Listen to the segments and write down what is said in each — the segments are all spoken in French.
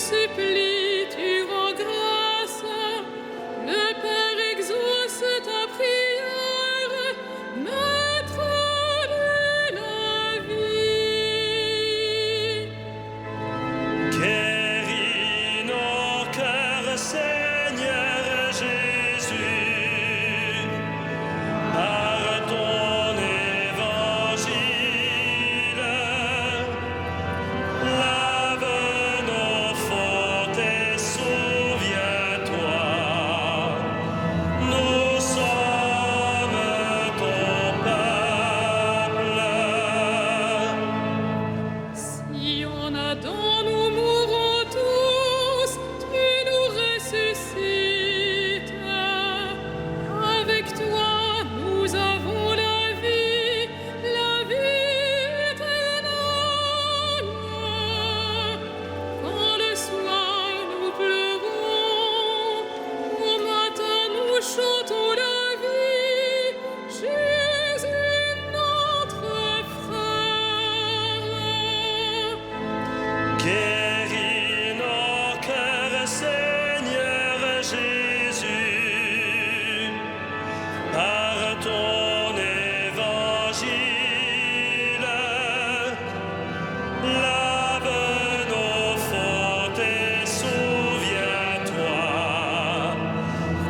supplie, tu rends grâce. Le Père exauce ta prière, Maître de la vie. Guéris nos cœurs, Seigneur Jésus, par ton évangile. Lave nos fautes et souviens-toi, nous sommes ton peuple. Si en Adam nous mourons tous, tu nous ressuscites. Avec toi, nous avons la vie éternelle. Quand le soir nous pleurons, au matin nous chantons la vie. Jésus, notre frère. Guéris nos cœurs, Seigneur Jésus, par ton évangile. Lave nos fautes et souviens-toi,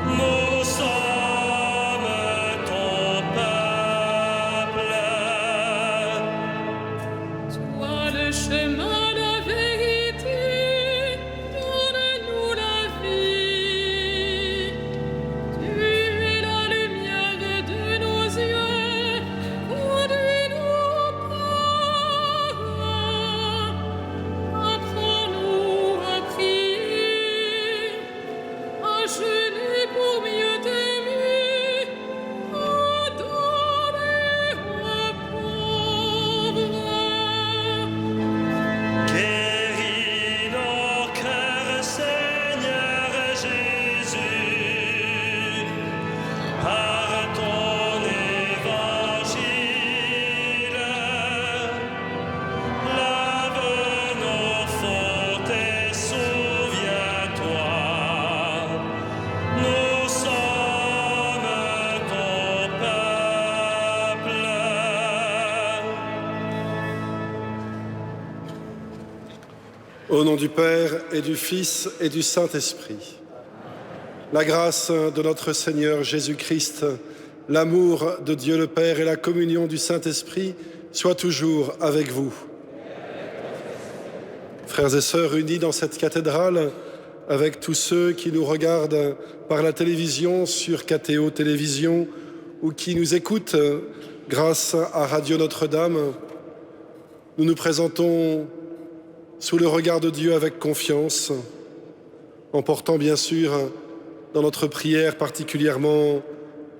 nous sommes ton peuple. Toi le chemin, la vérité, donne-nous la vie. Tu es la lumière de nos yeux, conduis-nous par. Apprends-nous à prier, à jeûner pour mieux t'aimer, à donner aux pauvres. Guéris nos cœurs, Seigneur Jésus, par ton évangile. Lave nos fautes et souviens-toi, nous sommes ton peuple. Au nom du Père et du Fils et du Saint-Esprit, la grâce de notre Seigneur Jésus-Christ, l'amour de Dieu le Père et la communion du Saint-Esprit soient toujours avec vous. Frères et sœurs unis dans cette cathédrale, avec tous ceux qui nous regardent par la télévision sur KTO Télévision ou qui nous écoutent grâce à Radio Notre-Dame, nous nous présentons sous le regard de Dieu avec confiance, en portant bien sûr dans notre prière particulièrement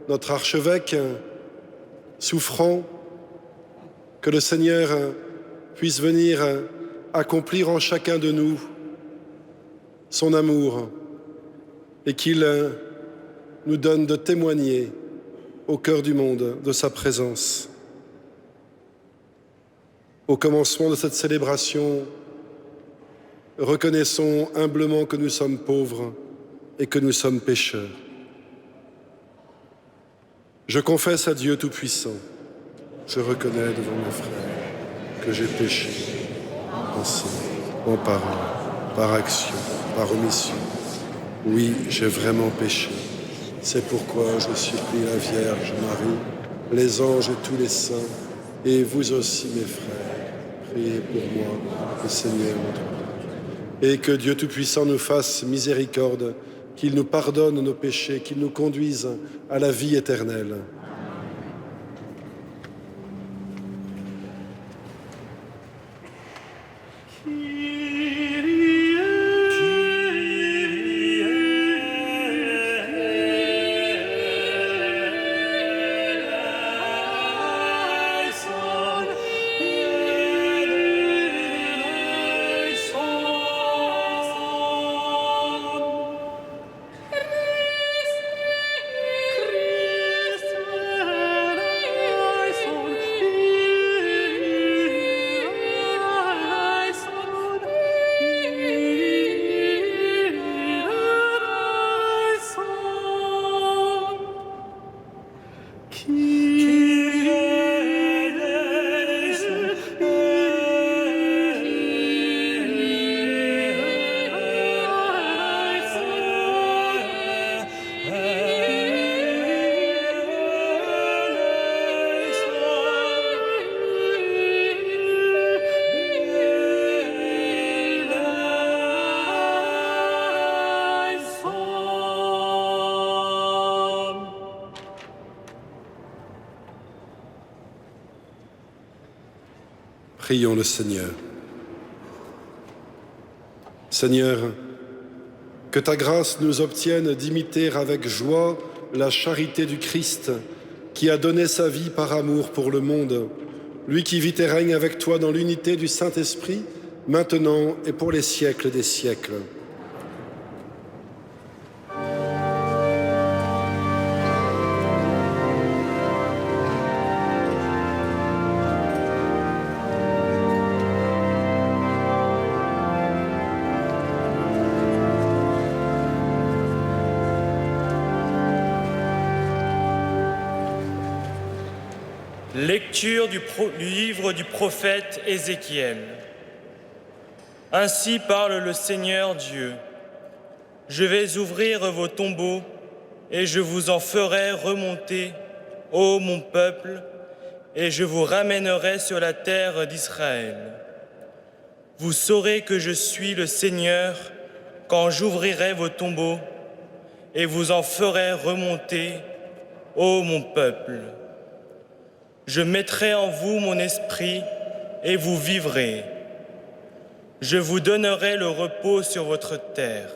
notre archevêque souffrant, que le Seigneur puisse venir accomplir en chacun de nous son amour et qu'il nous donne de témoigner au cœur du monde de sa présence. Au commencement de cette célébration, reconnaissons humblement que nous sommes pauvres et que nous sommes pécheurs. Je confesse à Dieu Tout-Puissant, je reconnais devant mes frères que j'ai péché en pensée, en parole, par action, par omission. Oui, j'ai vraiment péché. C'est pourquoi je supplie la Vierge Marie, les anges et tous les saints, et vous aussi mes frères, priez pour moi, le Seigneur notre Dieu. Et que Dieu Tout-Puissant nous fasse miséricorde, qu'il nous pardonne nos péchés, qu'il nous conduise à la vie éternelle. Prions le Seigneur. Seigneur, que ta grâce nous obtienne d'imiter avec joie la charité du Christ qui a donné sa vie par amour pour le monde, lui qui vit et règne avec toi dans l'unité du Saint-Esprit, maintenant et pour les siècles des siècles. Lecture du livre du prophète Ézéchiel. Ainsi parle le Seigneur Dieu. Je vais ouvrir vos tombeaux et je vous en ferai remonter, ô mon peuple, et je vous ramènerai sur la terre d'Israël. Vous saurez que je suis le Seigneur quand j'ouvrirai vos tombeaux et vous en ferai remonter, ô mon peuple. Je mettrai en vous mon esprit et vous vivrez. Je vous donnerai le repos sur votre terre.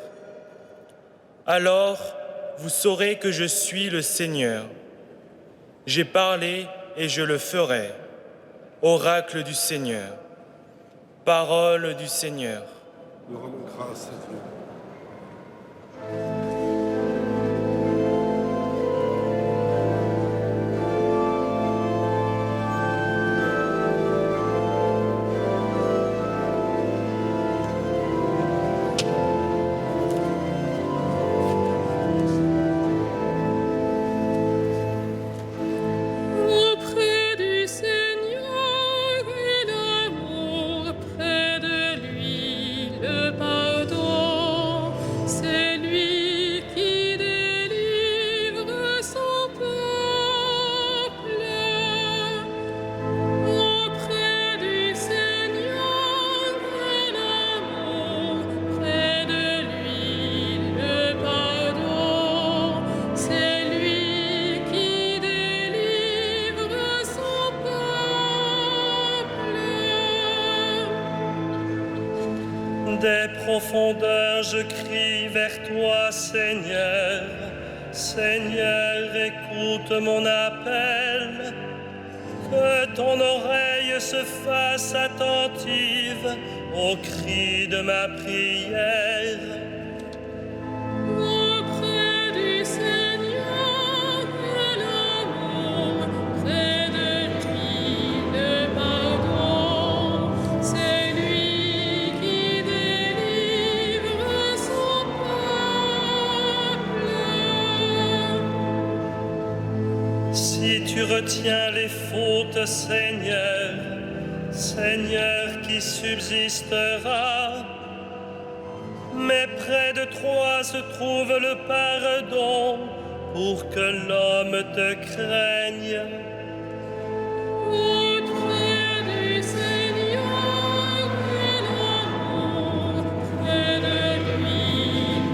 Alors, vous saurez que je suis le Seigneur. J'ai parlé et je le ferai. Oracle du Seigneur. Parole du Seigneur. Nous rendons grâce à Dieu. Auprès du Seigneur et l'amour, près de lui le pardon, c'est lui qui délivre son peuple. Auprès du Seigneur et l'amour, près de lui le pardon, c'est lui qui délivre son peuple. Des profondeurs, je crie vers toi, Seigneur. Seigneur, écoute mon appel. Que ton oreille se fasse attentive au cri de ma prière. Auprès du Seigneur et l'amour, près de lui le pardon, c'est lui qui délivre son peuple. Si tu retiens les fautes, Seigneur, Seigneur qui subsistera, mais près de toi se trouve le pardon pour que l'homme te craigne. Auprès du Seigneur et l'amour, près de lui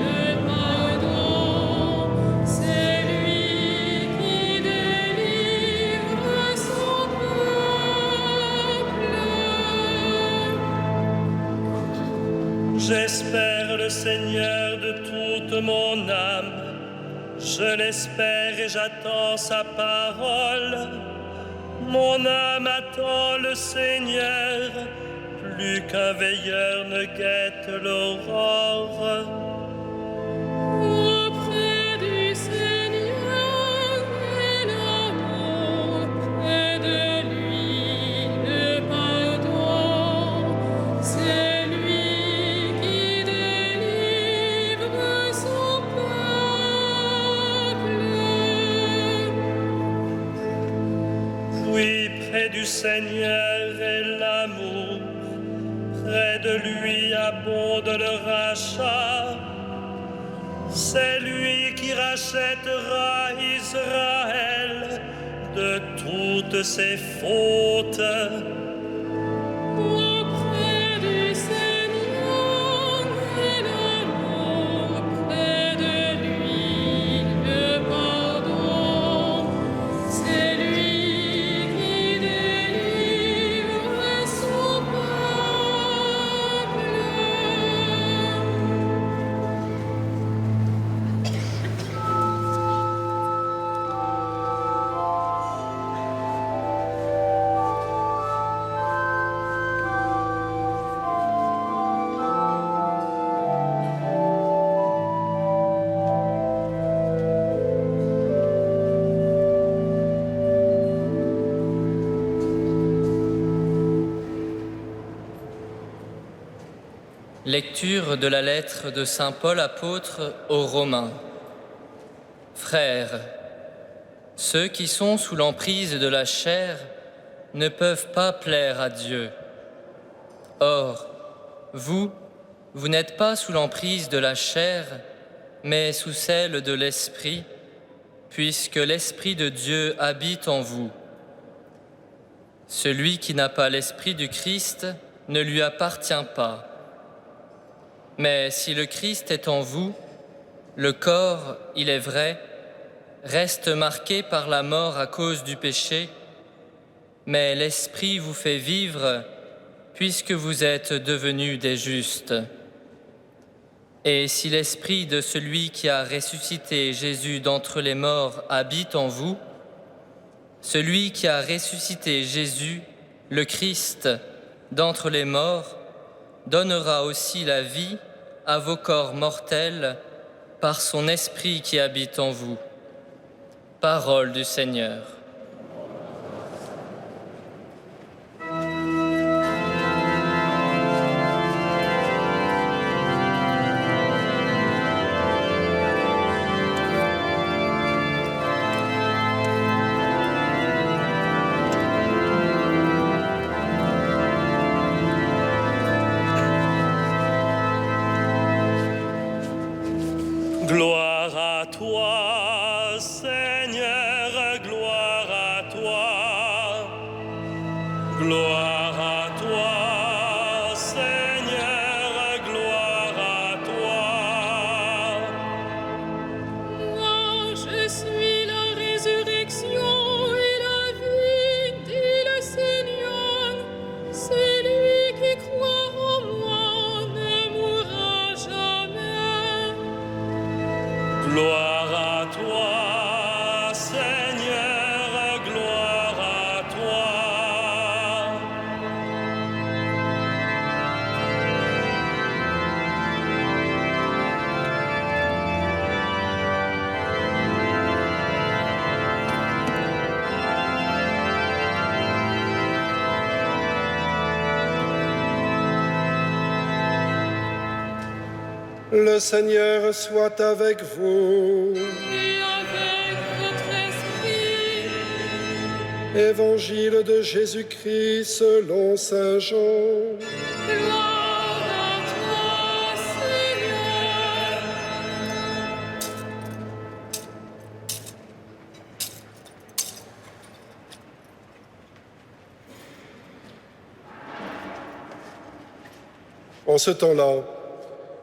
le pardon, c'est lui qui délivre son peuple. J'espère le Seigneur de toute mon âme. Je l'espère et j'attends sa parole. Mon âme attend le Seigneur, plus qu'un veilleur ne guette l'aurore. Auprès du Seigneur et l'amour, près de lui le pardon, c'est lui qui délivre son peuple. Oui, près du Seigneur est l'amour, près de lui abonde le rachat. C'est lui qui rachètera Israël de toutes ses fautes. Auprès du Seigneur et l'amour, près de lui le pardon, c'est lui qui délivre son Lecture de la lettre de saint Paul apôtre aux Romains. Frères, ceux qui sont sous l'emprise de la chair ne peuvent pas plaire à Dieu. Or, vous n'êtes pas sous l'emprise de la chair, mais sous celle de l'Esprit, puisque l'Esprit de Dieu habite en vous. Celui qui n'a pas l'Esprit du Christ ne lui appartient pas. Mais si le Christ est en vous, le corps, il est vrai, reste marqué par la mort à cause du péché, mais l'Esprit vous fait vivre puisque vous êtes devenus des justes. Et si l'Esprit de celui qui a ressuscité Jésus d'entre les morts habite en vous, celui qui a ressuscité Jésus, le Christ, d'entre les morts, donnera aussi la vie à vos corps mortels par son Esprit qui habite en vous. Parole du Seigneur. Gloire à toi, Seigneur, gloire à toi. Gloire à toi, Seigneur, gloire à toi. Moi, je suis la résurrection et la vie, dit le Seigneur. Celui qui croit en moi ne mourra jamais. Gloire à toi, Seigneur, gloire à toi. Le Seigneur soit avec vous. Et avec votre esprit, Évangile de Jésus-Christ selon saint Jean. gloire à toi, Seigneur. En ce temps-là,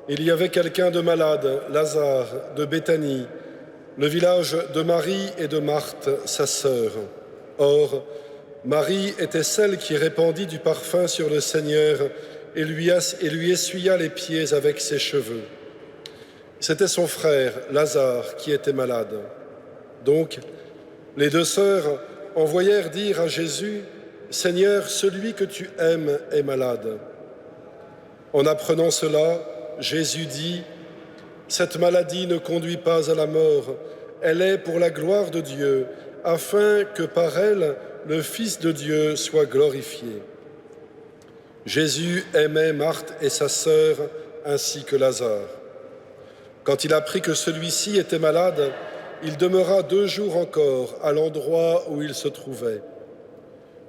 il y avait quelqu'un de malade, Lazare, de Béthanie, le village de Marie et de Marthe, sa sœur. Or, Marie était celle qui répandit du parfum sur le Seigneur et lui essuya les pieds avec ses cheveux. C'était son frère, Lazare, qui était malade. Donc, les deux sœurs envoyèrent dire à Jésus, « Seigneur, celui que tu aimes est malade. » En apprenant cela, Jésus dit, « Cette maladie ne conduit pas à la mort, elle est pour la gloire de Dieu, afin que par elle, le Fils de Dieu soit glorifié. » Jésus aimait Marthe et sa sœur, ainsi que Lazare. Quand il apprit que celui-ci était malade, il demeura 2 jours encore à l'endroit où il se trouvait.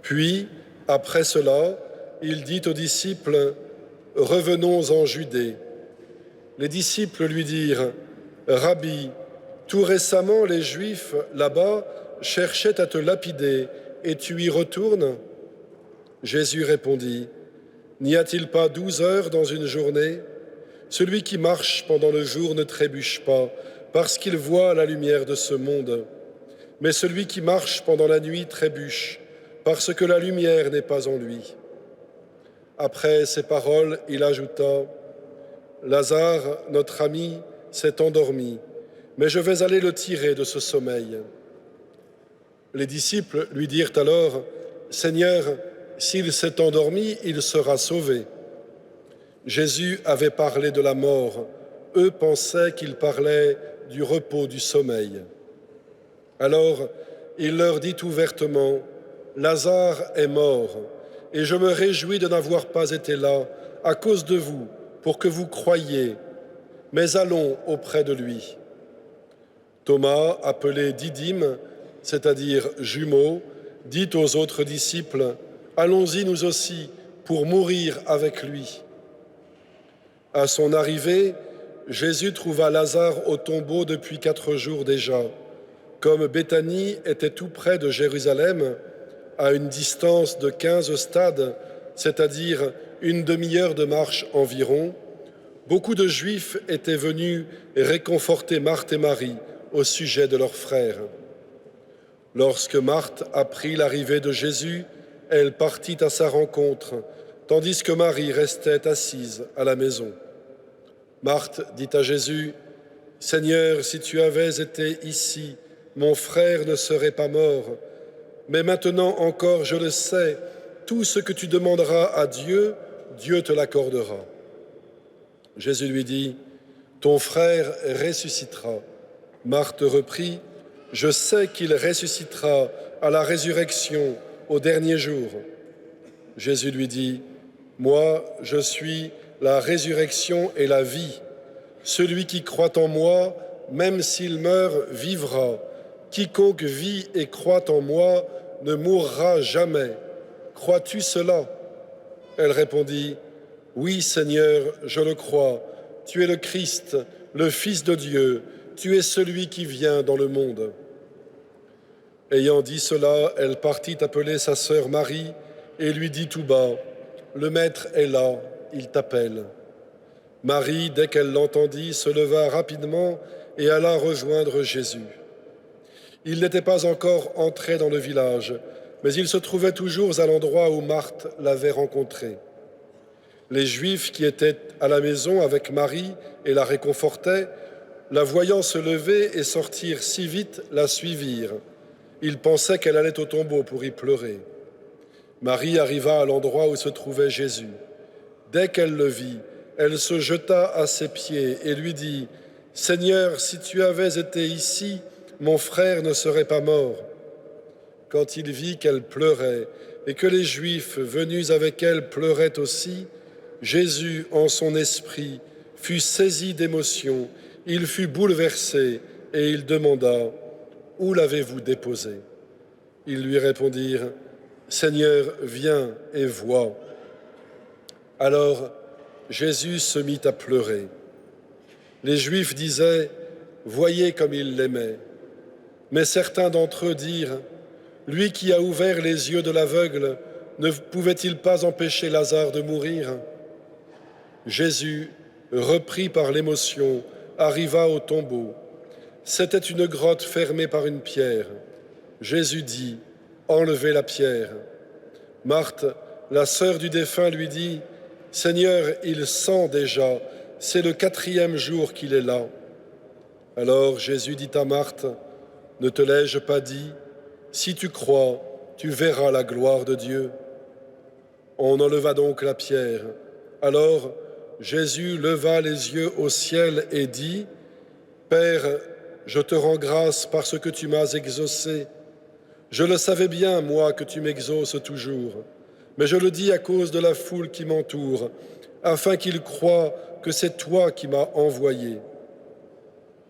Puis, après cela, il dit aux disciples, « Revenons en Judée. » Les disciples lui dirent, « Rabbi, tout récemment les Juifs, là-bas, cherchaient à te lapider, et tu y retournes ?» Jésus répondit, « N'y a-t-il pas 12 heures dans une journée ? Celui qui marche pendant le jour ne trébuche pas, parce qu'il voit la lumière de ce monde. Mais celui qui marche pendant la nuit trébuche, parce que la lumière n'est pas en lui. » Après ces paroles, il ajouta, « Lazare, notre ami, s'est endormi, mais je vais aller le tirer de ce sommeil. » Les disciples lui dirent alors, « Seigneur, s'il s'est endormi, il sera sauvé. » Jésus avait parlé de la mort. Eux pensaient qu'il parlait du repos du sommeil. Alors, il leur dit ouvertement, « Lazare est mort, et je me réjouis de n'avoir pas été là à cause de vous, pour que vous croyiez, mais allons auprès de lui. Thomas, appelé Didyme, c'est-à-dire jumeau, dit aux autres disciples, « Allons-y nous aussi pour mourir avec lui. » À son arrivée, Jésus trouva Lazare au tombeau depuis 4 jours déjà. Comme Béthanie était tout près de Jérusalem, à une distance de 15 stades, c'est-à-dire une demi-heure de marche environ, beaucoup de Juifs étaient venus réconforter Marthe et Marie au sujet de leur frère. Lorsque Marthe apprit l'arrivée de Jésus, elle partit à sa rencontre, tandis que Marie restait assise à la maison. Marthe dit à Jésus, « Seigneur, si tu avais été ici, mon frère ne serait pas mort. Mais maintenant encore, je le sais, tout ce que tu demanderas à Dieu, Dieu te l'accordera. » Jésus lui dit, « Ton frère ressuscitera. » Marthe reprit, « Je sais qu'il ressuscitera à la résurrection au dernier jour. » Jésus lui dit, « Moi, je suis la résurrection et la vie. Celui qui croit en moi, même s'il meurt, vivra. Quiconque vit et croit en moi ne mourra jamais. Crois-tu cela ?» Elle répondit, « Oui, Seigneur, je le crois. Tu es le Christ, le Fils de Dieu. Tu es celui qui vient dans le monde. » Ayant dit cela, elle partit appeler sa sœur Marie et lui dit tout bas, « Le Maître est là, il t'appelle. » Marie, dès qu'elle l'entendit, se leva rapidement et alla rejoindre Jésus. Il n'était pas encore entré dans le village, mais il se trouvait toujours à l'endroit où Marthe l'avait rencontré. Les Juifs qui étaient à la maison avec Marie et la réconfortaient, la voyant se lever et sortir si vite, la suivirent. Ils pensaient qu'elle allait au tombeau pour y pleurer. Marie arriva à l'endroit où se trouvait Jésus. Dès qu'elle le vit, elle se jeta à ses pieds et lui dit, « Seigneur, si tu avais été ici, mon frère ne serait pas mort. » Quand il vit qu'elle pleurait et que les Juifs venus avec elle pleuraient aussi, Jésus, en son esprit, fut saisi d'émotion, il fut bouleversé et il demanda, « Où l'avez-vous déposé ?» Ils lui répondirent, « Seigneur, viens et vois. » Alors Jésus se mit à pleurer. Les Juifs disaient, « Voyez comme il l'aimait. » Mais certains d'entre eux dirent, « Lui qui a ouvert les yeux de l'aveugle, ne pouvait-il pas empêcher Lazare de mourir ?» Jésus, repris par l'émotion, arriva au tombeau. C'était une grotte fermée par une pierre. Jésus dit, « Enlevez la pierre. » Marthe, la sœur du défunt, lui dit, « Seigneur, il sent déjà, c'est le 4e jour qu'il est là. » Alors Jésus dit à Marthe, « Ne te l'ai-je pas dit? Si tu crois, tu verras la gloire de Dieu. » On enleva donc la pierre. Alors Jésus leva les yeux au ciel et dit, « Père, je te rends grâce parce que tu m'as exaucé. Je le savais bien, moi, que tu m'exauces toujours, mais je le dis à cause de la foule qui m'entoure, afin qu'ils croient que c'est toi qui m'as envoyé. »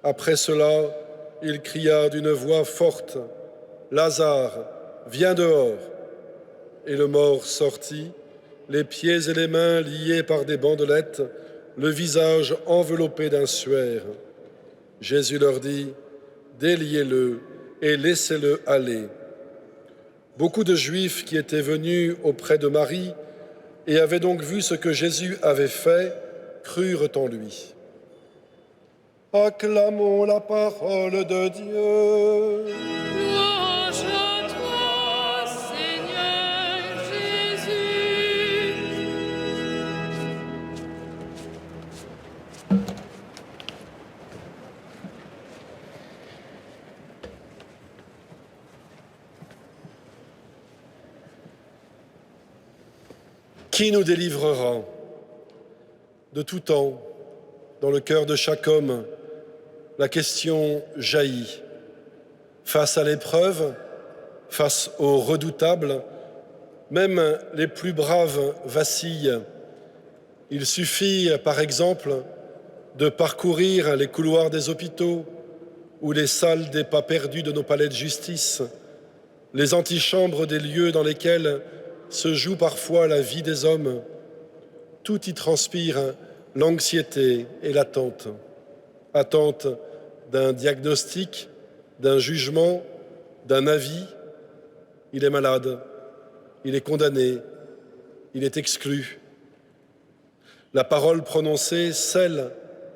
Après cela, il cria d'une voix forte, « Lazare, viens dehors !» Et le mort sortit, les pieds et les mains liés par des bandelettes, le visage enveloppé d'un suaire. Jésus leur dit, « Déliez-le et laissez-le aller. » Beaucoup de Juifs qui étaient venus auprès de Marie et avaient donc vu ce que Jésus avait fait, crurent en lui. Acclamons la parole de Dieu. Louange à toi, Seigneur Jésus. Qui nous délivrera? De tout temps, dans le cœur de chaque homme, la question jaillit. Face à l'épreuve, face au redoutable, même les plus braves vacillent. Il suffit, par exemple, de parcourir les couloirs des hôpitaux ou les salles des pas perdus de nos palais de justice, les antichambres des lieux dans lesquels se joue parfois la vie des hommes. Tout y transpire l'anxiété et l'attente. Attente d'un diagnostic, d'un jugement, d'un avis. Il est malade, il est condamné, il est exclu. La parole prononcée scelle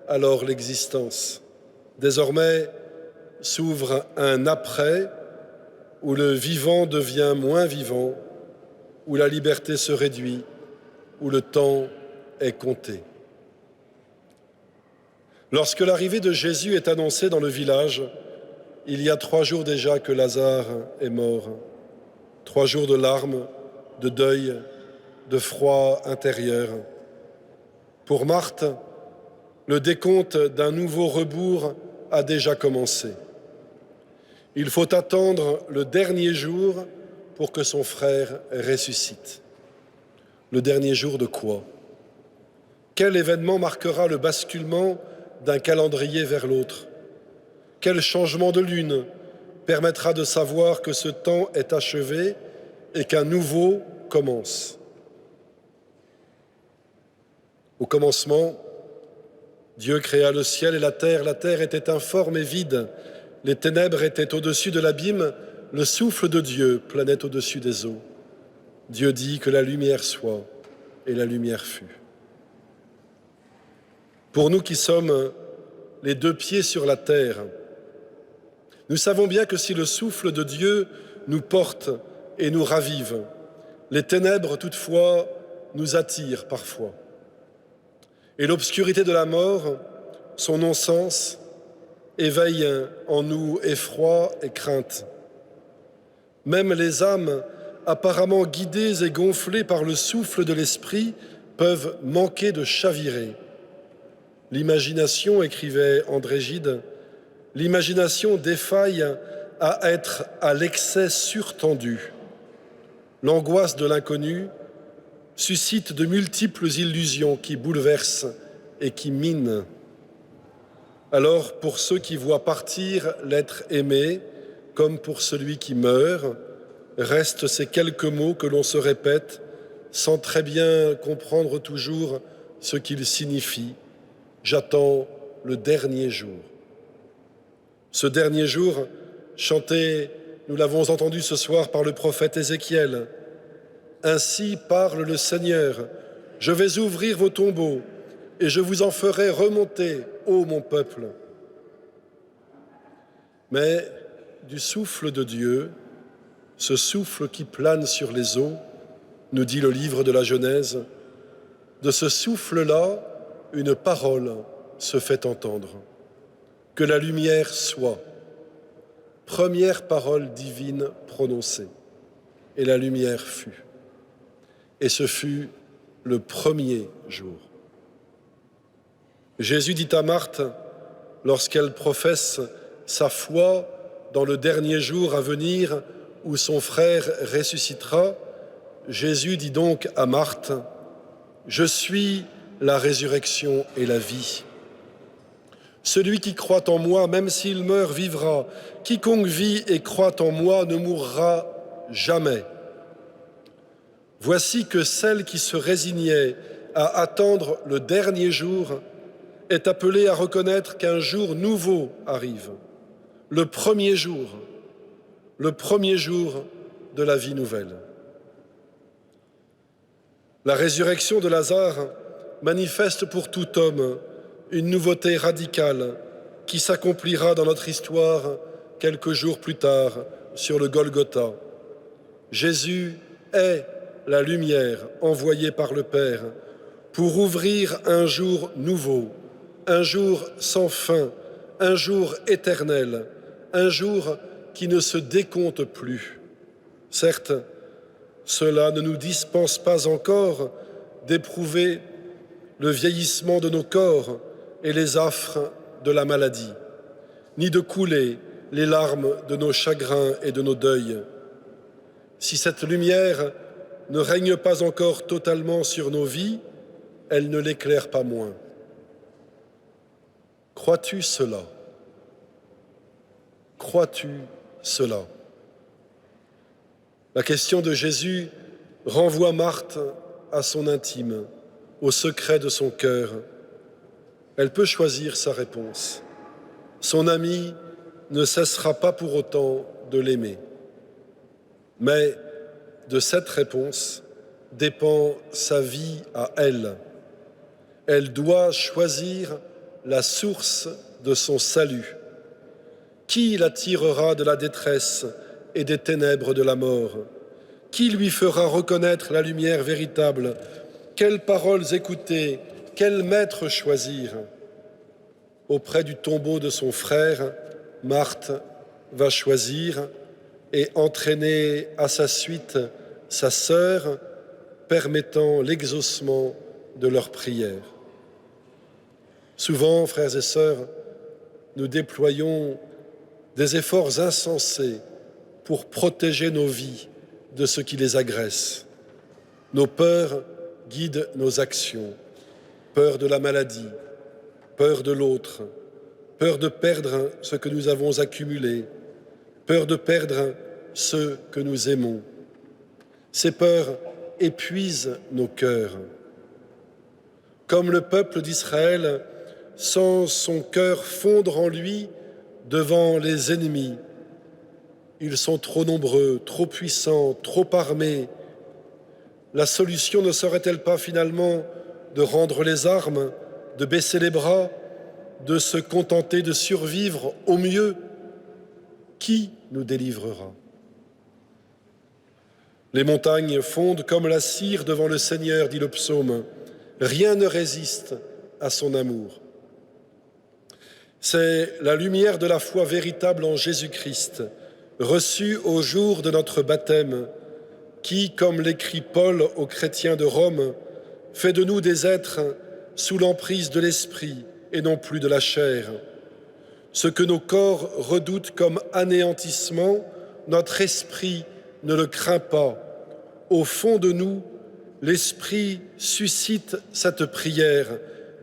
alors l'existence. Désormais s'ouvre un après où le vivant devient moins vivant, où la liberté se réduit, où le temps est compté. Lorsque l'arrivée de Jésus est annoncée dans le village, il y a 3 jours déjà que Lazare est mort. 3 jours de larmes, de deuil, de froid intérieur. Pour Marthe, le décompte d'un nouveau rebours a déjà commencé. Il faut attendre le dernier jour pour que son frère ressuscite. Le dernier jour de quoi? Quel événement marquera le basculement d'un calendrier vers l'autre? Quel changement de lune permettra de savoir que ce temps est achevé et qu'un nouveau commence? Au commencement, Dieu créa le ciel et la terre était informe et vide, les ténèbres étaient au-dessus de l'abîme, le souffle de Dieu planait au-dessus des eaux. Dieu dit que la lumière soit, et la lumière fut. Pour nous qui sommes les 2 pieds sur la terre, nous savons bien que si le souffle de Dieu nous porte et nous ravive, les ténèbres toutefois nous attirent parfois. Et l'obscurité de la mort, son non-sens, éveille en nous effroi et crainte. Même les âmes apparemment guidées et gonflées par le souffle de l'esprit peuvent manquer de chavirer. L'imagination, écrivait André Gide, l'imagination défaille à être à l'excès surtendue. L'angoisse de l'inconnu suscite de multiples illusions qui bouleversent et qui minent. Alors, pour ceux qui voient partir l'être aimé, comme pour celui qui meurt, restent ces quelques mots que l'on se répète sans très bien comprendre toujours ce qu'ils signifient. J'attends le dernier jour. Ce dernier jour, chanté, nous l'avons entendu ce soir par le prophète Ézéchiel. Ainsi parle le Seigneur, je vais ouvrir vos tombeaux et je vous en ferai remonter, ô mon peuple. Mais du souffle de Dieu, ce souffle qui plane sur les eaux, nous dit le livre de la Genèse, de ce souffle-là, une parole se fait entendre. Que la lumière soit. Première parole divine prononcée. Et la lumière fut. Et ce fut le premier jour. Jésus dit à Marthe, lorsqu'elle professe sa foi dans le dernier jour à venir où son frère ressuscitera, Jésus dit donc à Marthe, « Je suis la résurrection et la vie. Celui qui croit en moi, même s'il meurt, vivra. Quiconque vit et croit en moi ne mourra jamais. » Voici que celle qui se résignait à attendre le dernier jour est appelée à reconnaître qu'un jour nouveau arrive, le premier jour de la vie nouvelle. La résurrection de Lazare manifeste pour tout homme une nouveauté radicale qui s'accomplira dans notre histoire quelques jours plus tard sur le Golgotha. Jésus est la lumière envoyée par le Père pour ouvrir un jour nouveau, un jour sans fin, un jour éternel, un jour qui ne se décompte plus. Certes, cela ne nous dispense pas encore d'éprouver le vieillissement de nos corps et les affres de la maladie, ni de couler les larmes de nos chagrins et de nos deuils. Si cette lumière ne règne pas encore totalement sur nos vies, elle ne l'éclaire pas moins. Crois-tu cela? Crois-tu cela? La question de Jésus renvoie Marthe à son intime, au secret de son cœur. Elle peut choisir sa réponse. Son ami ne cessera pas pour autant de l'aimer. Mais de cette réponse dépend sa vie à elle. Elle doit choisir la source de son salut. Qui la tirera de la détresse et des ténèbres de la mort? Qui lui fera reconnaître la lumière véritable? Quelles paroles écouter? Quel maître choisir? Auprès du tombeau de son frère, Marthe va choisir et entraîner à sa suite sa sœur, permettant l'exaucement de leurs prières. Souvent, frères et sœurs, nous déployons des efforts insensés pour protéger nos vies de ce qui les agresse. Nos peurs guident nos actions. Peur de la maladie, peur de l'autre, peur de perdre ce que nous avons accumulé, peur de perdre ceux que nous aimons. Ces peurs épuisent nos cœurs. Comme le peuple d'Israël sent son cœur fondre en lui devant les ennemis. Ils sont trop nombreux, trop puissants, trop armés. La solution ne serait-elle pas finalement de rendre les armes, de baisser les bras, de se contenter de survivre au mieux? Qui nous délivrera? Les montagnes fondent comme la cire devant le Seigneur, dit le psaume. Rien ne résiste à son amour. C'est la lumière de la foi véritable en Jésus-Christ, reçue au jour de notre baptême, qui, comme l'écrit Paul aux chrétiens de Rome, fait de nous des êtres sous l'emprise de l'esprit et non plus de la chair. Ce que nos corps redoutent comme anéantissement, notre esprit ne le craint pas. Au fond de nous, l'esprit suscite cette prière.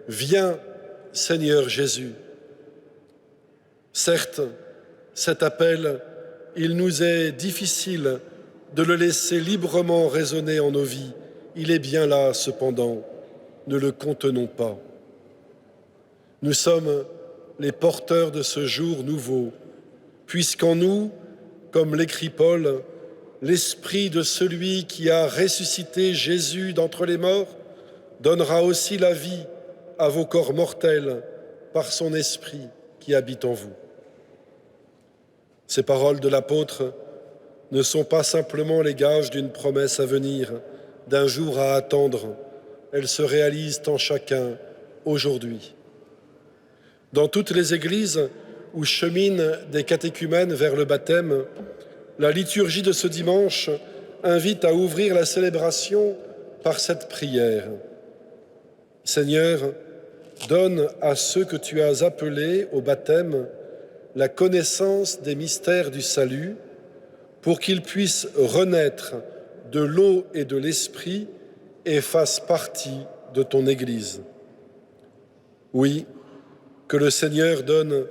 Viens, Seigneur Jésus. Certes, cet appel, il nous est difficile de le laisser librement résonner en nos vies. Il est bien là, cependant, ne le contenons pas. Nous sommes les porteurs de ce jour nouveau, puisqu'en nous, comme l'écrit Paul, l'esprit de celui qui a ressuscité Jésus d'entre les morts donnera aussi la vie à vos corps mortels par son esprit qui habite en vous. Ces paroles de l'apôtre ne sont pas simplement les gages d'une promesse à venir, d'un jour à attendre. Elles se réalisent en chacun aujourd'hui. Dans toutes les églises où cheminent des catéchumènes vers le baptême, la liturgie de ce dimanche invite à ouvrir la célébration par cette prière. Seigneur, donne à ceux que tu as appelés au baptême la connaissance des mystères du salut, pour qu'ils puissent renaître de l'eau et de l'esprit et fassent partie de ton Église. Oui, que le Seigneur donne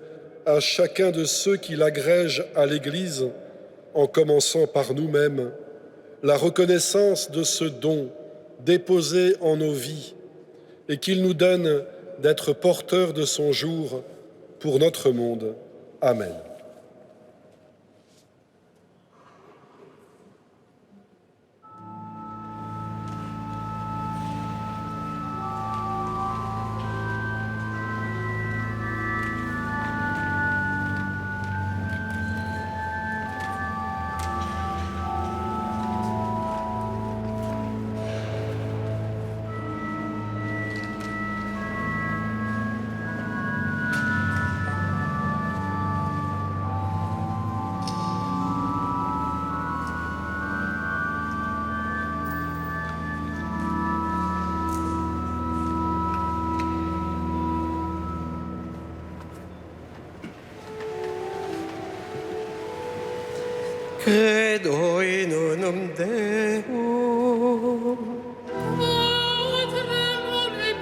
à chacun de ceux qui l'agrègent à l'Église, en commençant par nous-mêmes, la reconnaissance de ce don déposé en nos vies et qu'il nous donne d'être porteurs de son jour pour notre monde. Amen. Credo in unum Deum, Patrem omnipotens,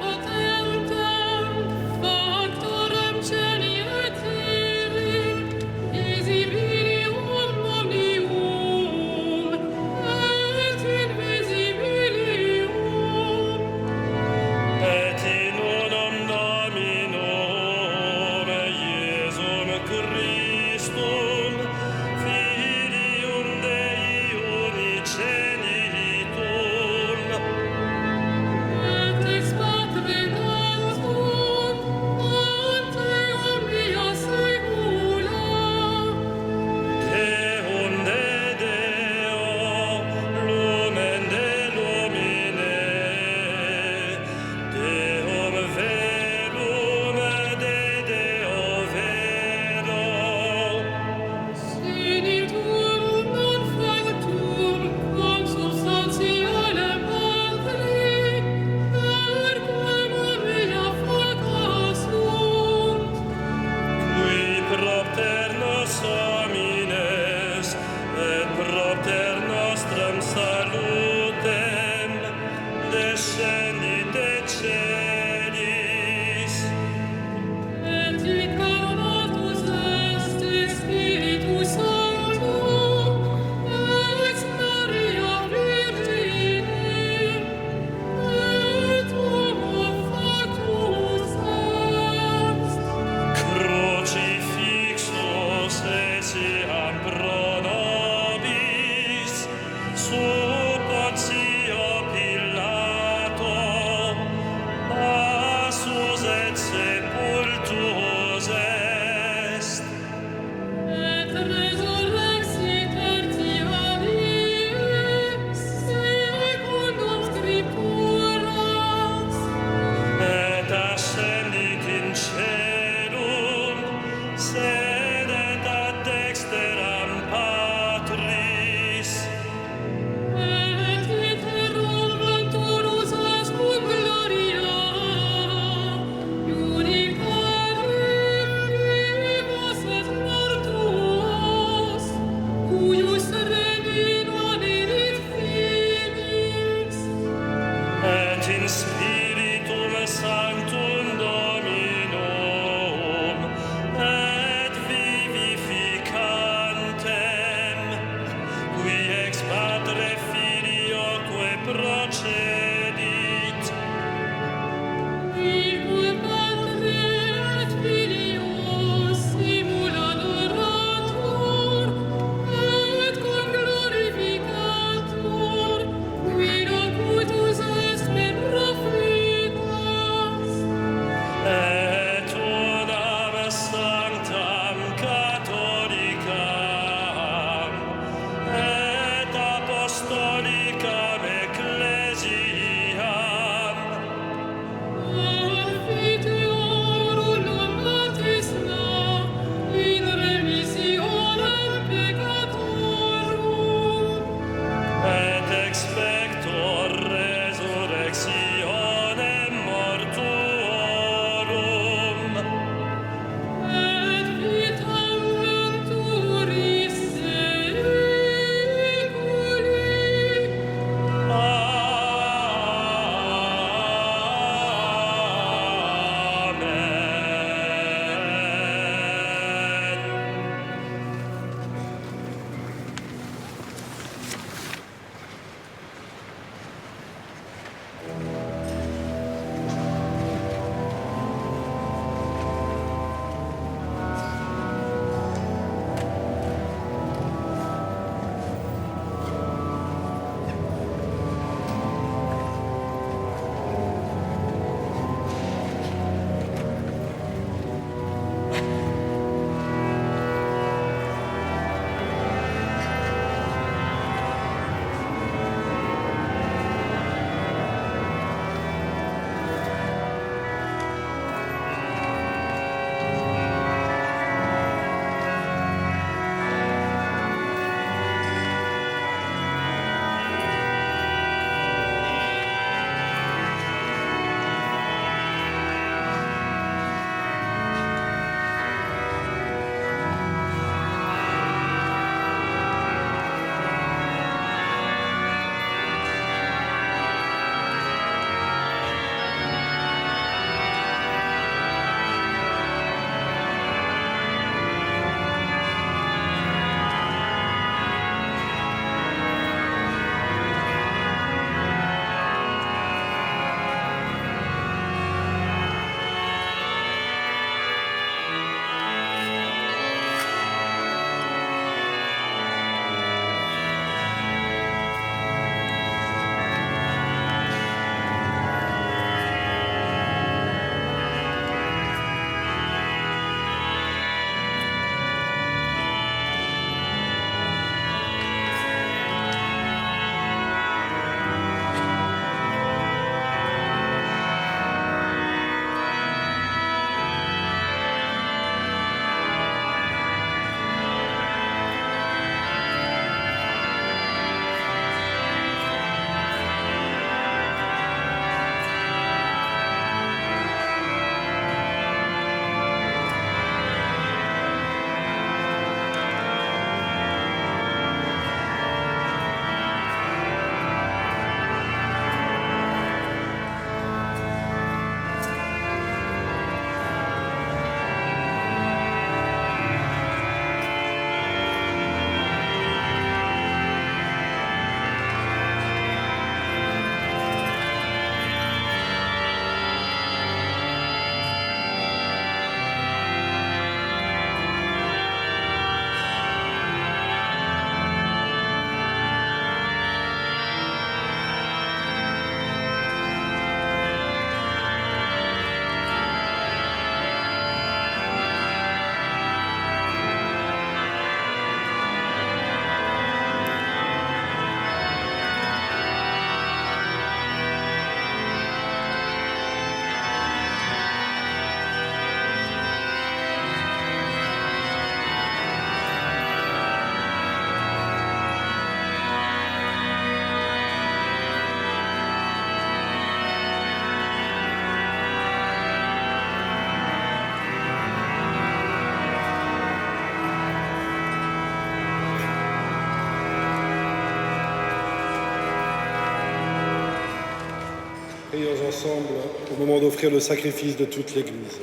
Prions ensemble au moment d'offrir le sacrifice de toute l'Église.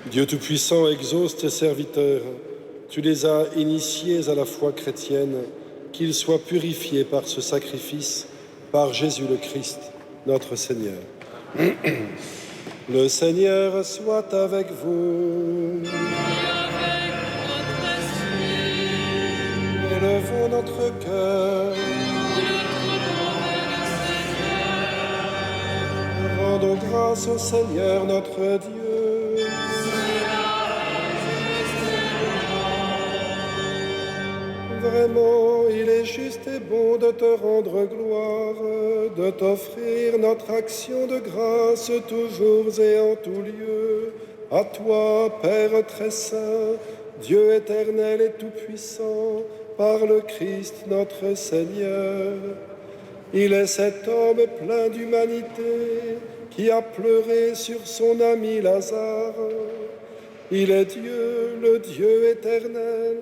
Dieu Tout-Puissant, exauce tes serviteurs. Tu les as initiés à la foi chrétienne, qu'ils soient purifiés par ce sacrifice, par Jésus le Christ, notre Seigneur. Le Seigneur soit avec vous. Élevons notre cœur. Rendons grâce au Seigneur notre Dieu. Vraiment, il est juste et bon de te rendre gloire, de t'offrir notre action de grâce toujours et en tout lieu. À toi, Père très saint, Dieu éternel et tout-puissant, par le Christ notre Seigneur. Il est cet homme plein d'humanité qui a pleuré sur son ami Lazare. Il est Dieu, le Dieu éternel,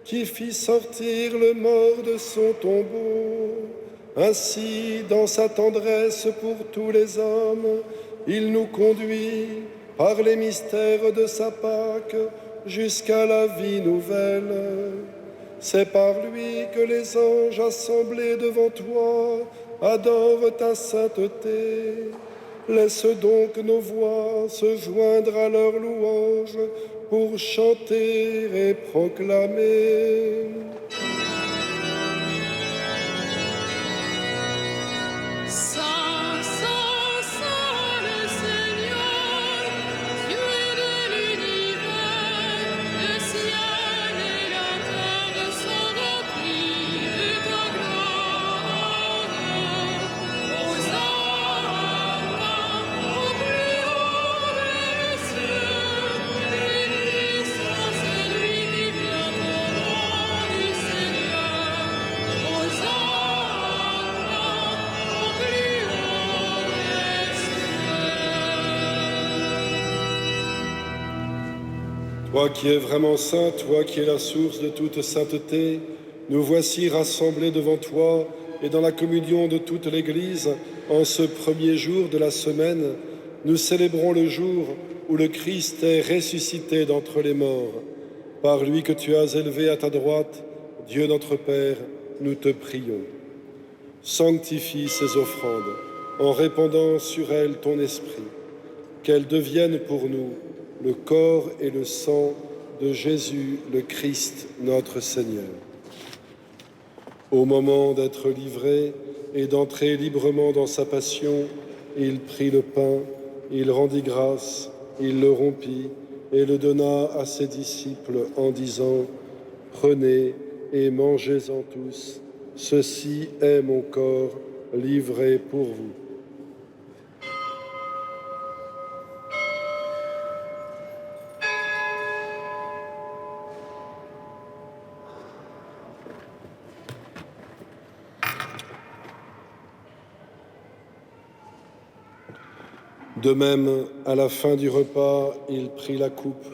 qui fit sortir le mort de son tombeau. Ainsi, dans sa tendresse pour tous les hommes, il nous conduit, par les mystères de sa Pâque, jusqu'à la vie nouvelle. C'est par lui que les anges assemblés devant toi adorent ta sainteté. Laisse donc nos voix se joindre à leur louange pour chanter et proclamer. Saint, Saint, Saint le Seigneur, Dieu de l'univers, le ciel et la terre sont remplis de ta gloire. Hosanna au plus haut des cieux, béni soit celui qui vient au nom du Seigneur. Hosanna au plus haut des cieux. Toi qui es vraiment saint, toi qui es la source de toute sainteté, nous voici rassemblés devant toi et dans la communion de toute l'Église, en ce premier jour de la semaine, nous célébrons le jour où le Christ est ressuscité d'entre les morts. Par lui que tu as élevé à ta droite, Dieu notre Père, nous te prions. Sanctifie ces offrandes en répandant sur elles ton esprit, qu'elles deviennent pour nous le corps et le sang de Jésus le Christ, notre Seigneur. Au moment d'être livré et d'entrer librement dans sa passion, il prit le pain, il rendit grâce, il le rompit et le donna à ses disciples en disant : « Prenez et mangez-en tous, ceci est mon corps livré pour vous. » De même, à la fin du repas, il prit la coupe.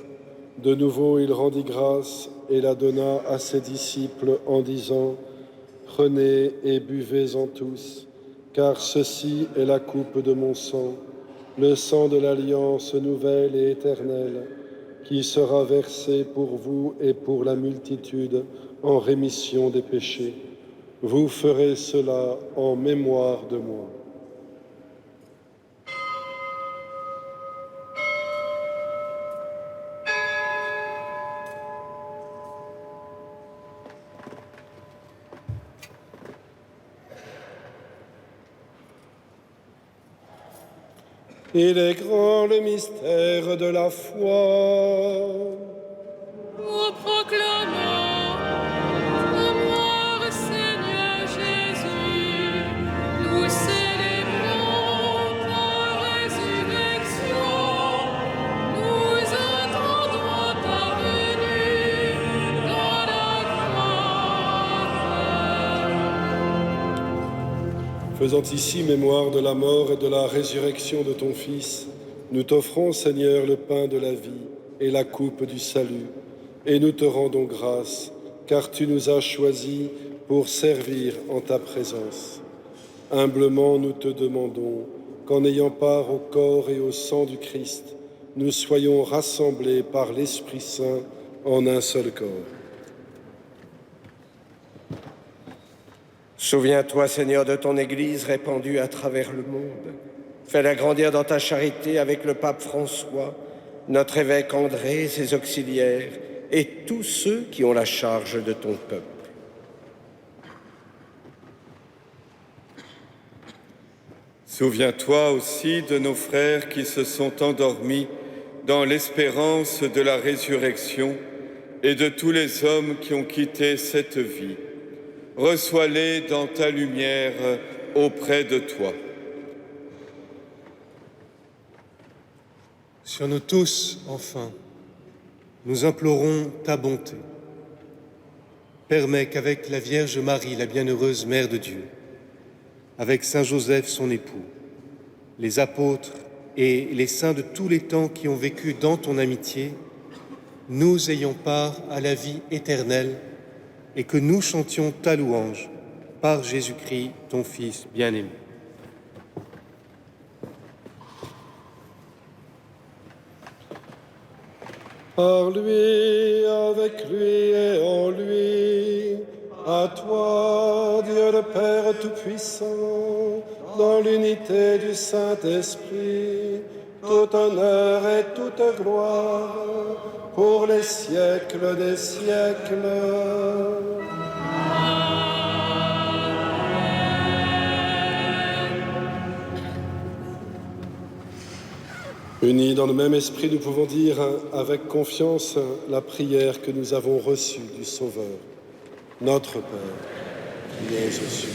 De nouveau, il rendit grâce et la donna à ses disciples en disant : « Prenez et buvez-en tous, car ceci est la coupe de mon sang, le sang de l'alliance nouvelle et éternelle, qui sera versé pour vous et pour la multitude en rémission des péchés. Vous ferez cela en mémoire de moi. » Il est grand le mystère de la foi. Nous proclamons ta mort, Seigneur Jésus. Nous célébrons ta résurrection. Nous attendons ta venue dans la gloire. Faisant ici mémoire de la mort et de la résurrection de ton Fils, nous t'offrons, Seigneur, le pain de la vie et la coupe du salut, et nous te rendons grâce, car tu nous as choisis pour servir en ta présence. Humblement, nous te demandons qu'en ayant part au corps et au sang du Christ, nous soyons rassemblés par l'Esprit Saint en un seul corps. Souviens-toi, Seigneur, de ton Église répandue à travers le monde. Fais-la grandir dans ta charité avec le pape François, notre évêque André, ses auxiliaires et tous ceux qui ont la charge de ton peuple. Souviens-toi aussi de nos frères qui se sont endormis dans l'espérance de la résurrection et de tous les hommes qui ont quitté cette vie. Reçois-les dans ta lumière auprès de toi. Sur nous tous, enfin, nous implorons ta bonté. Permets qu'avec la Vierge Marie, la bienheureuse Mère de Dieu, avec Saint Joseph, son époux, les apôtres et les saints de tous les temps qui ont vécu dans ton amitié, nous ayons part à la vie éternelle et que nous chantions ta louange par Jésus-Christ, ton Fils bien-aimé. Par lui, avec lui et en lui, à toi, Dieu le Père Tout-Puissant, dans l'unité du Saint-Esprit, tout honneur et toute gloire, pour les siècles des siècles. Unis dans le même esprit, nous pouvons dire avec confiance la prière que nous avons reçue du Sauveur. Notre Père, qui es aux cieux,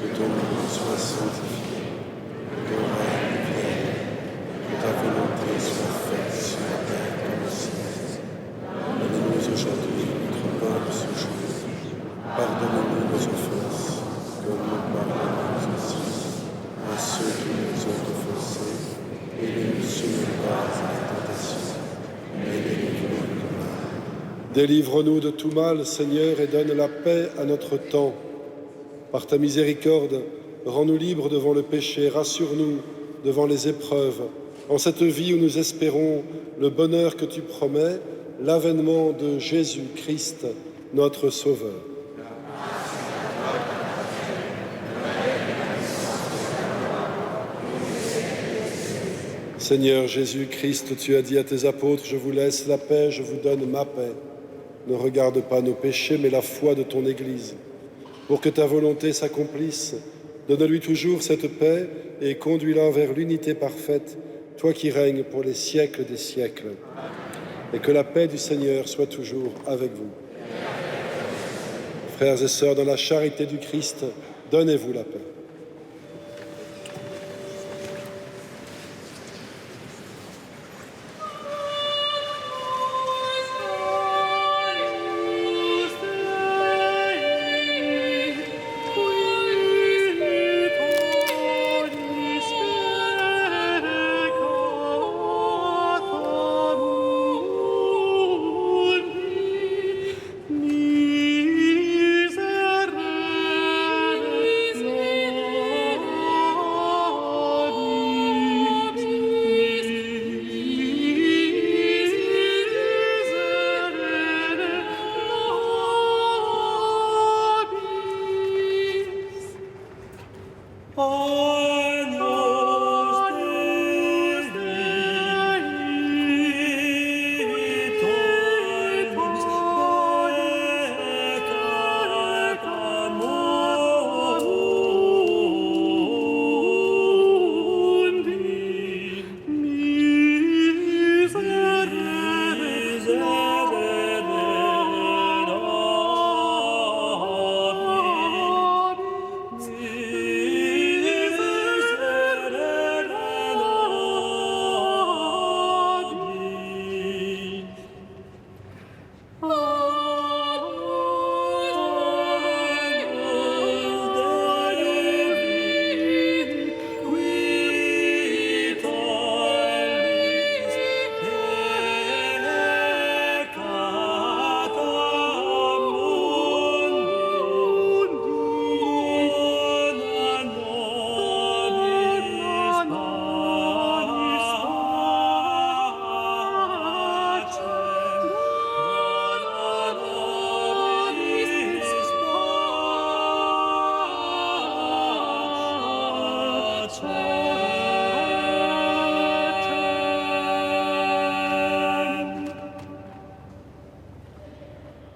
que ton nom soit sanctifié, que ton règne vienne, que ta volonté soit faite sur la terre comme au ciel. Donne-nous aujourd'hui notre pain de ce jour. Pardonne-nous nos offenses, comme nous pardonnons aussi à ceux qui nous ont offensés. Et ne nous soumets pas à la tentation, mais délivre-nous du mal. Délivre-nous de tout mal, Seigneur, et donne la paix à notre temps. Par ta miséricorde, rends-nous libres devant le péché, rassure-nous devant les épreuves. En cette vie où nous espérons le bonheur que tu promets, l'avènement de Jésus-Christ, notre Sauveur. Seigneur Jésus-Christ, tu as dit à tes apôtres, je vous laisse la paix, je vous donne ma paix. Ne regarde pas nos péchés, mais la foi de ton Église. Pour que ta volonté s'accomplisse, donne-lui toujours cette paix et conduis-la vers l'unité parfaite, toi qui règnes pour les siècles des siècles. Et que la paix du Seigneur soit toujours avec vous. Frères et sœurs, dans la charité du Christ, donnez-vous la paix. Miserere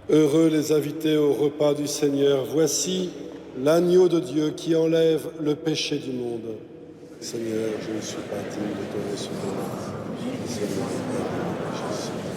Heureux les invités au repas du Seigneur. Voici l'agneau de Dieu qui enlève le péché du monde. Seigneur, je ne suis pas digne de te recevoir. Seigneur, Jésus.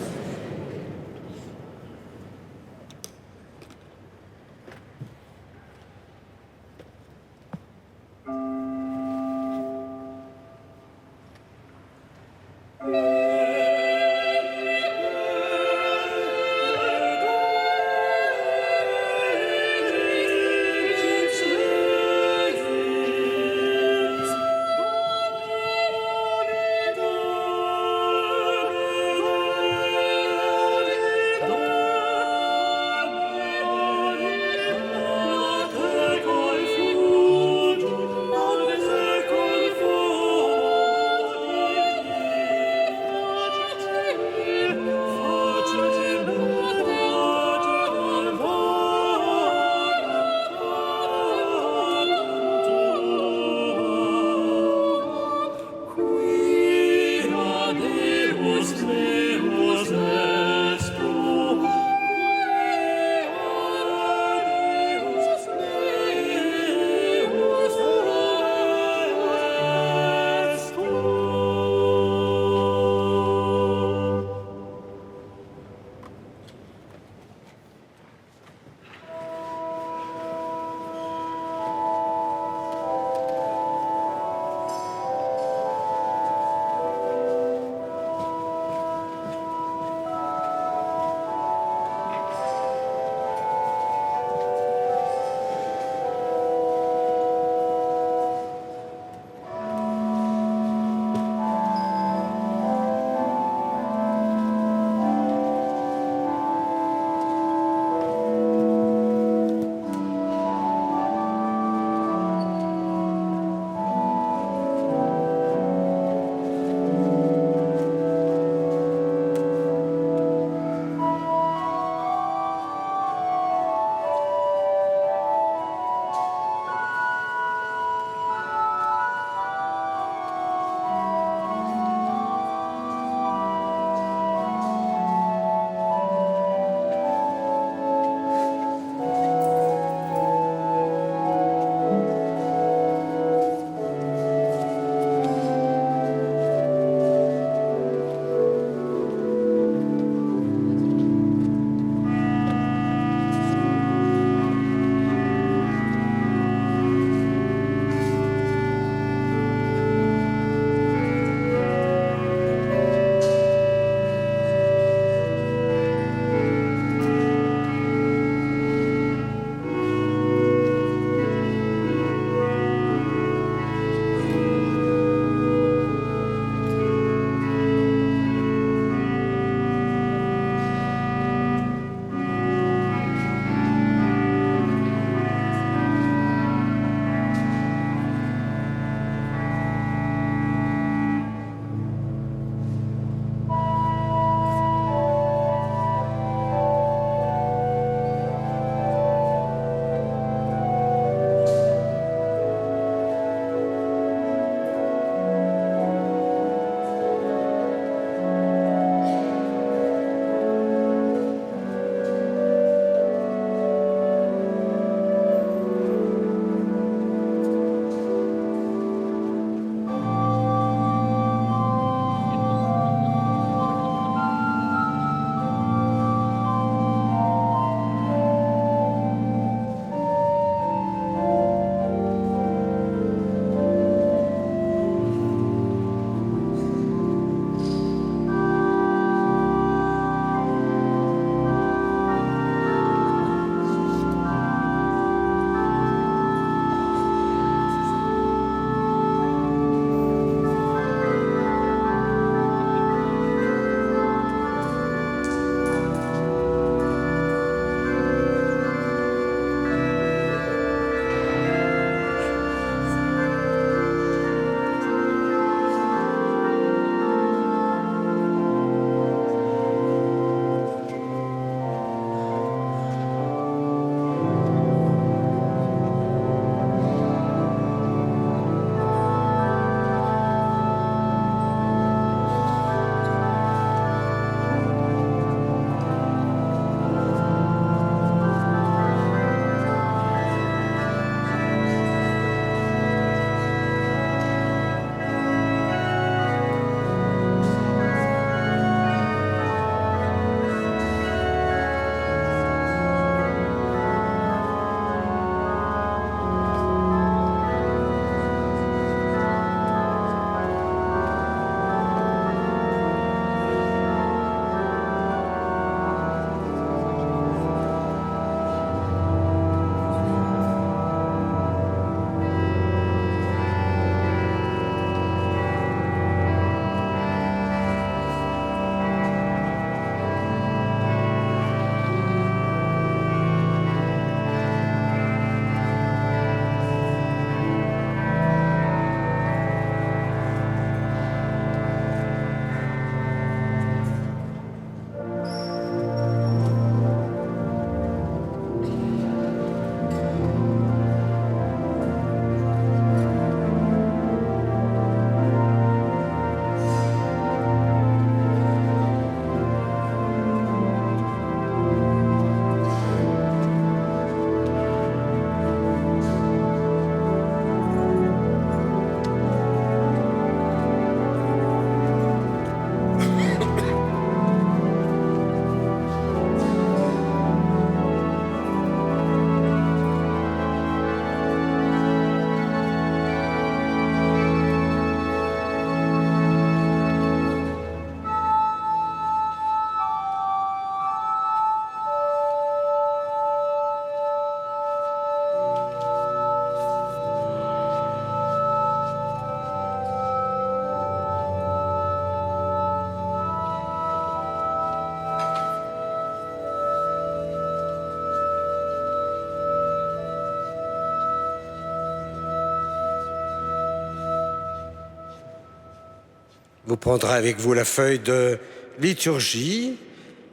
Vous prendrez avec vous la feuille de liturgie.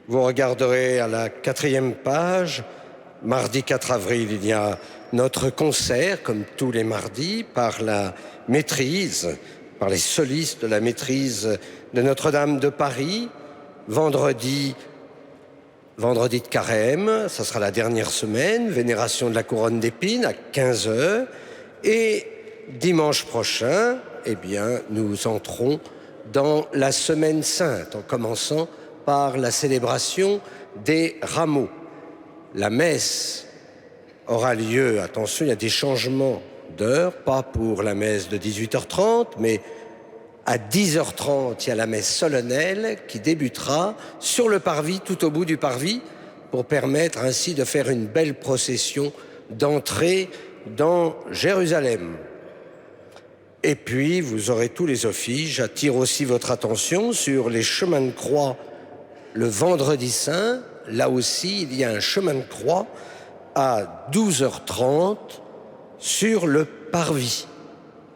Vous regarderez à la 4e page. Mardi 4 avril, il y a notre concert, comme tous les mardis, par la maîtrise, par les solistes de la maîtrise de Notre-Dame de Paris. Vendredi de Carême, ça sera la dernière semaine, vénération de la couronne d'épines à 15h. Et dimanche prochain, eh bien, nous entrons dans la Semaine Sainte, en commençant par la célébration des rameaux. La messe aura lieu, attention, il y a des changements d'heure, pas pour la messe de 18h30, mais à 10h30, il y a la messe solennelle qui débutera sur le parvis, tout au bout du parvis, pour permettre ainsi de faire une belle procession d'entrée dans Jérusalem. Et puis, vous aurez tous les offices. J'attire aussi votre attention sur les chemins de croix le vendredi saint. Là aussi, il y a un chemin de croix à 12h30 sur le parvis.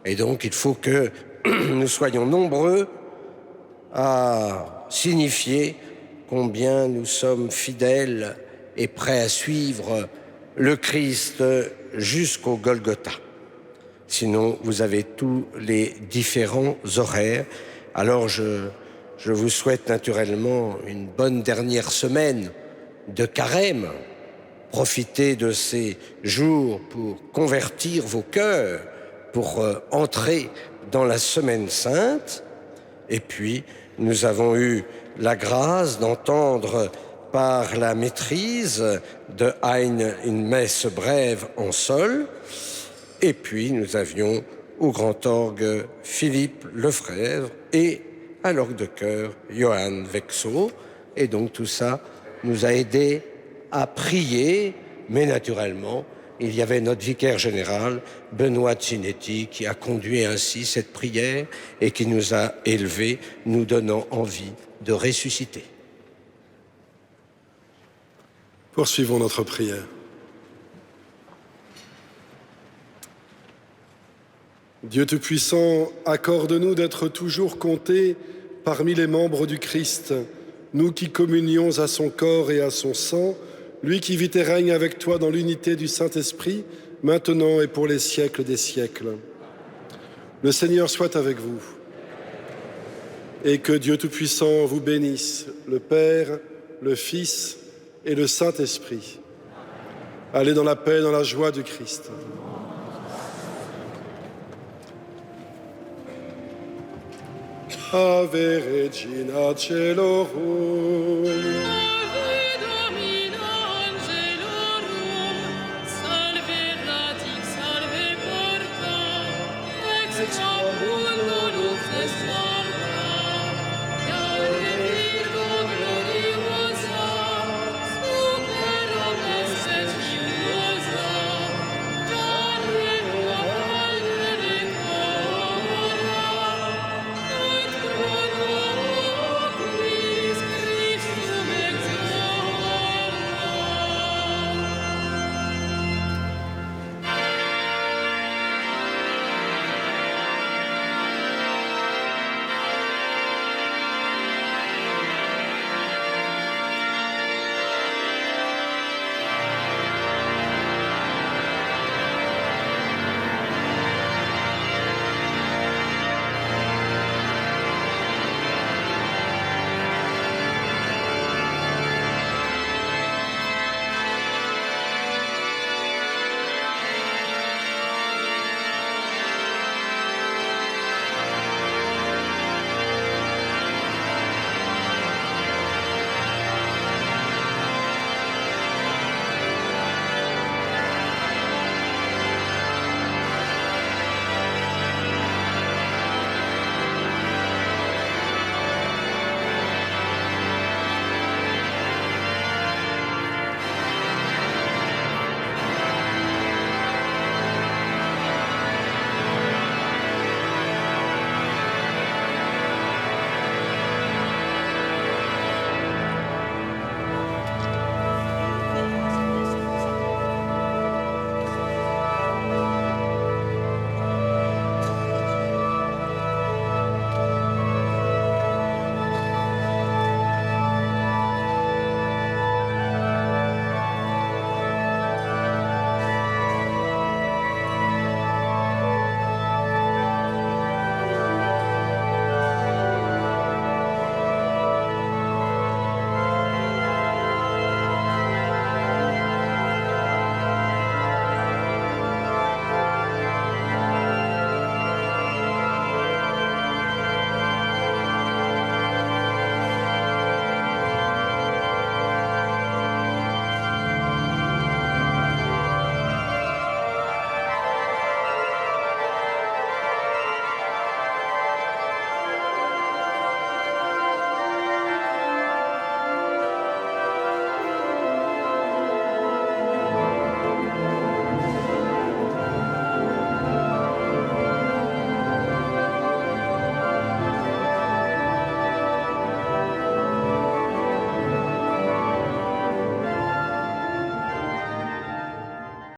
Et donc, il faut que nous soyons nombreux à signifier combien nous sommes fidèles et prêts à suivre le Christ jusqu'au Golgotha. Sinon, vous avez tous les différents horaires. Alors, je vous souhaite naturellement une bonne dernière semaine de carême. Profitez de ces jours pour convertir vos cœurs, pour entrer dans la Semaine Sainte. Et puis, nous avons eu la grâce d'entendre par la maîtrise de Haydn une messe brève en sol. Et puis, nous avions au grand orgue Philippe Lefrèvre et à l'orgue de chœur Johann Vexo. Et donc, tout ça nous a aidés à prier, mais naturellement, il y avait notre vicaire général, Benoît Cinetti, qui a conduit ainsi cette prière et qui nous a élevés, nous donnant envie de ressusciter. Poursuivons notre prière. Dieu Tout-Puissant, accorde-nous d'être toujours comptés parmi les membres du Christ, nous qui communions à son corps et à son sang, lui qui vit et règne avec toi dans l'unité du Saint-Esprit, maintenant et pour les siècles des siècles. Le Seigneur soit avec vous. Et que Dieu Tout-Puissant vous bénisse, le Père, le Fils et le Saint-Esprit. Allez dans la paix et dans la joie du Christ. Ave Regina Caelorum.